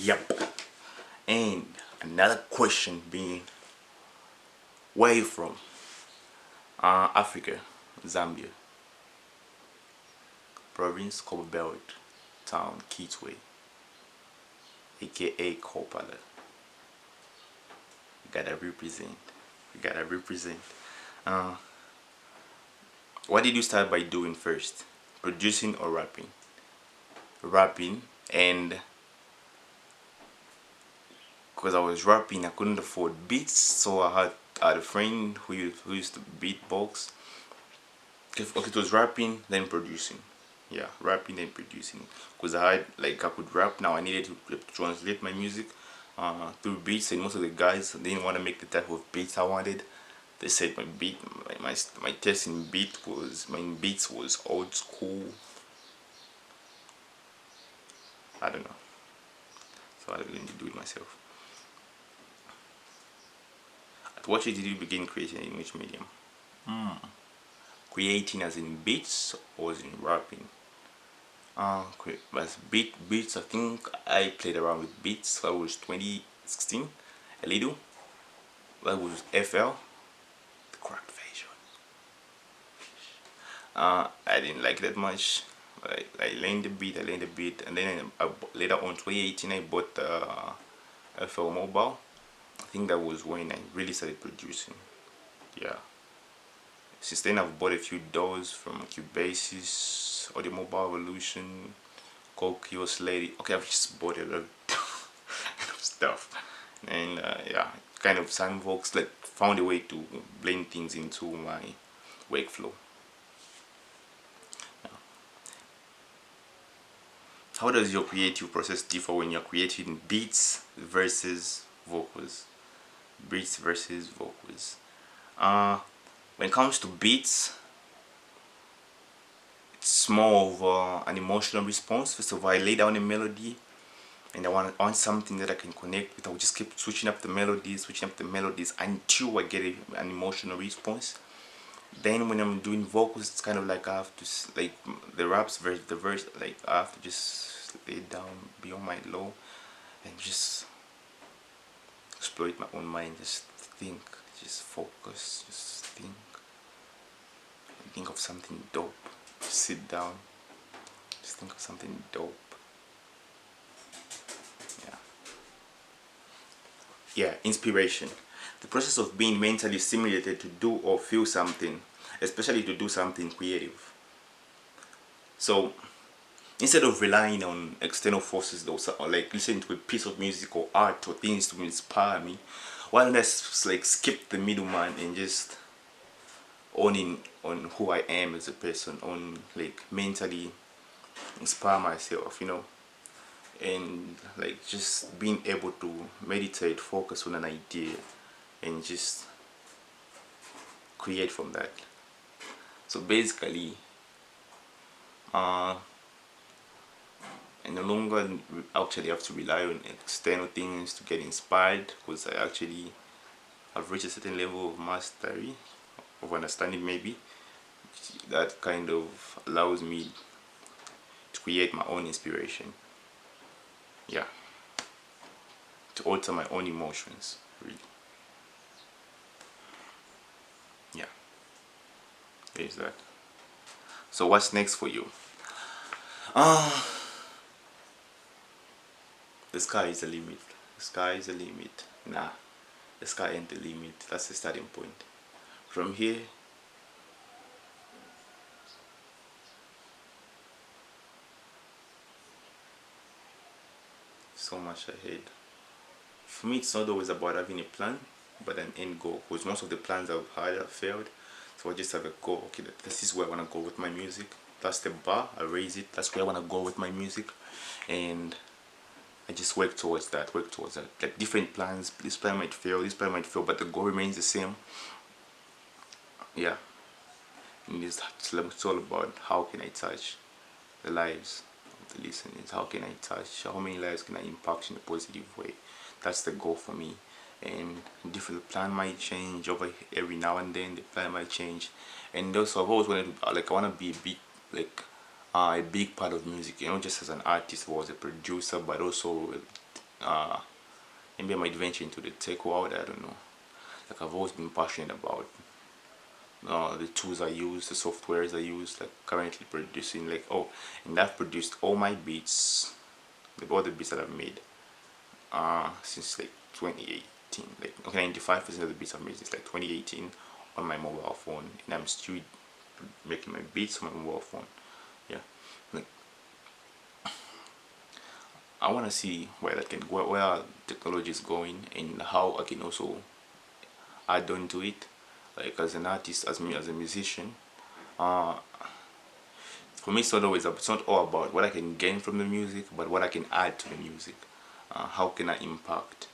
Yep. And another question being, where are you from? Africa, Zambia, province Copperbelt, town Kitwe, aka Kopala. We gotta represent. We gotta represent. Uh, what did you start by doing first? Producing or rapping? Rapping, and because I was rapping, I couldn't afford beats, so I had a friend who used to beatbox. Okay, it was rapping then producing. Yeah, rapping then producing. Because I could rap now. I needed to translate my music through beats, and most of the guys didn't want to make the type of beats I wanted. They said my taste in beats was old school. I don't know, so I didn't do it myself. At what age did you begin creating, in which medium? Creating as in beats or as in rapping? As beats, I think I played around with beats. I was 2016, a little. That was FL, the cracked version. I didn't like that much. I learned the beat, and then later on 2018 I bought the FL Mobile. I think that was when I really started producing. Yeah. Since then I've bought a few DAWs from Cubasis, Audio Mobile Evolution, Cokios Lady. Okay, I've just bought a lot of stuff, and yeah, kind of Sandbox, like found a way to blend things into my workflow. How does your creative process differ when you're creating beats versus vocals? Beats versus vocals. When it comes to beats, it's more of an emotional response. First of all, I lay down a melody and I want something that I can connect with. I'll just keep switching up the melodies until I get an emotional response. Then when I'm doing vocals, it's kind of like I have to like the verse, like I have to just lay down beyond my low and just exploit my own mind, just think, just focus, just think of something dope. Just sit down, just think of something dope. Yeah. Yeah, inspiration. The process of being mentally stimulated to do or feel something, especially to do something creative. So instead of relying on external forces or like listening to a piece of music or art or things to inspire me, why don't I like skip the middleman and just owning on who I am as a person, on like mentally inspire myself, and like just being able to meditate, focus on an idea, and just create from that. So basically, I no longer actually have to rely on external things to get inspired, because I actually have reached a certain level of mastery, of understanding maybe, that kind of allows me to create my own inspiration. Yeah, to alter my own emotions, really. Yeah, there's that. So what's next for you? The sky is the limit. The sky is the limit. Nah, the sky ain't the limit. That's the starting point. From here, so much ahead. For me, it's not always about having a plan, but an end goal. Because most of the plans I've had have failed. So I just have a goal. Okay, this is where I want to go with my music. That's the bar. I raise it. That's where I want to go with my music, and I just work towards that. Work towards that. Like different plans. This plan might fail. This plan might fail, but the goal remains the same. Yeah. And it's all about how can I touch the lives of the listeners. How can I touch? How many lives can I impact in a positive way? That's the goal for me. And different plan might change over every now and then. The plan might change, and also I've always wanted to I want to be a big part of music. Just as an artist or as a producer, but also maybe I might venture into the tech world. I don't know. Like I've always been passionate about the tools I use, the softwares I use. Like currently producing, like and I've produced all my beats, like all the beats that I've made, since like 2018. Like okay, 95% of the beats I've made since like 2018 on my mobile phone, and I'm still making my beats on my mobile phone. Yeah, like I want to see where that can where technology is going, and how I can also add on to it. Like as an artist, as me as a musician, uh, for me it's not all about what I can gain from the music, but what I can add to the music. How can I impact